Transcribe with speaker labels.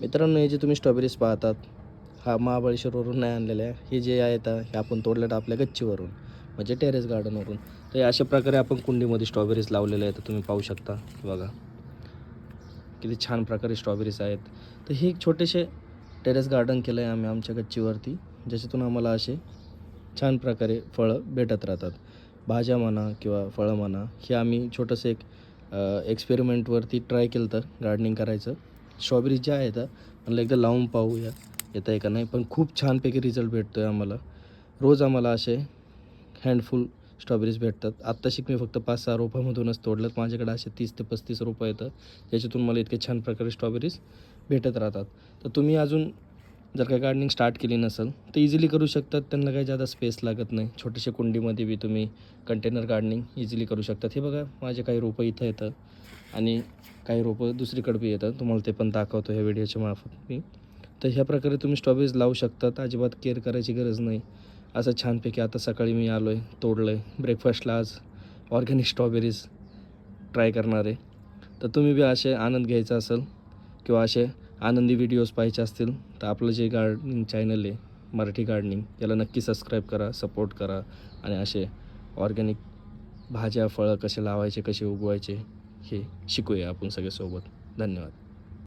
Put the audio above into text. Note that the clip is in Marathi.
Speaker 1: मित्रांनो, हे जे तुम्ही स्ट्रॉबेरीज पाहतात, हा महाबळेश्वरवरून नाही आणलेला आहे. हे जे आहेत हे आपण तोडलेत आपल्या गच्चीवरून, म्हणजे टेरेस गार्डनवरून. तर हे अशा प्रकारे आपण कुंडीमध्ये स्ट्रॉबेरीज लावलेल्या आहेत. तर तुम्ही पाहू शकता बघा, किती छान प्रकारे स्ट्रॉबेरीज आहेत. तर हे एक छोटेसे टेरेस गार्डन केलं आहे आम्ही आमच्या गच्चीवरती, ज्याच्यातून आम्हाला असे छान प्रकारे फळं भेटत राहतात. भाज्या म्हणा किंवा फळं म्हणा, हे आम्ही छोटंसं एक एक्सपेरिमेंटवरती ट्राय केलं होतं गार्डनिंग करायचं. स्ट्रॉबेरीज ज्या आहेत म्हणलं एकदा लावून पाहूया येतं आहे का नाही. पण खूप छानपैकी रिझल्ट भेटतो आहे आम्हाला. रोज आम्हाला असे हँडफुल स्ट्रॉबेरीज भेटतात. आत्ताशी मी फक्त 5-6 रोपामधूनच तोडलेत. माझ्याकडे असे 30 ते 35 रोपं येतं, ज्याच्यातून मला इतके छान प्रकारे स्ट्रॉबेरीज भेटत राहतात. तर तुम्ही अजून जर काही गार्डनिंग स्टार्ट केली नसेल तर इझिली करू शकतात. त्यांना काही जादा स्पेस लागत नाही. छोट्याशा कुंडीमध्ये बी तुम्ही कंटेनर गार्डनिंग इझिली करू शकतात. हे बघा, माझे काही रोपं इथं येतं आणि काही रोपं दुसरीकडे बी येतात. तुम्हाला ते पण दाखवतो ह्या व्हिडिओच्या मार्फत मी. तर ह्या प्रकारे तुम्ही स्ट्रॉबेरीज लावू शकतात. अजिबात केअर करायची गरज नाही. असं छानपैकी आता सकाळी मी आलो आहे, तोडलं आहे. ब्रेकफास्टला आज ऑर्गॅनिक स्ट्रॉबेरीज ट्राय करणार आहे. तर तुम्ही बी असे आनंद घ्यायचा असेल किंवा असे आनंदी व्हिडिओज पाहायचे असतील तर आपलं जे गार्डनिंग चॅनल आहे मराठी गार्डनिंग, याला नक्की सबस्क्राईब करा, सपोर्ट करा आणि असे ऑर्गॅनिक भाज्या फळं कसे लावायचे, कसे उगवायचे हे शिकूया आपण सगळे सोबत. धन्यवाद.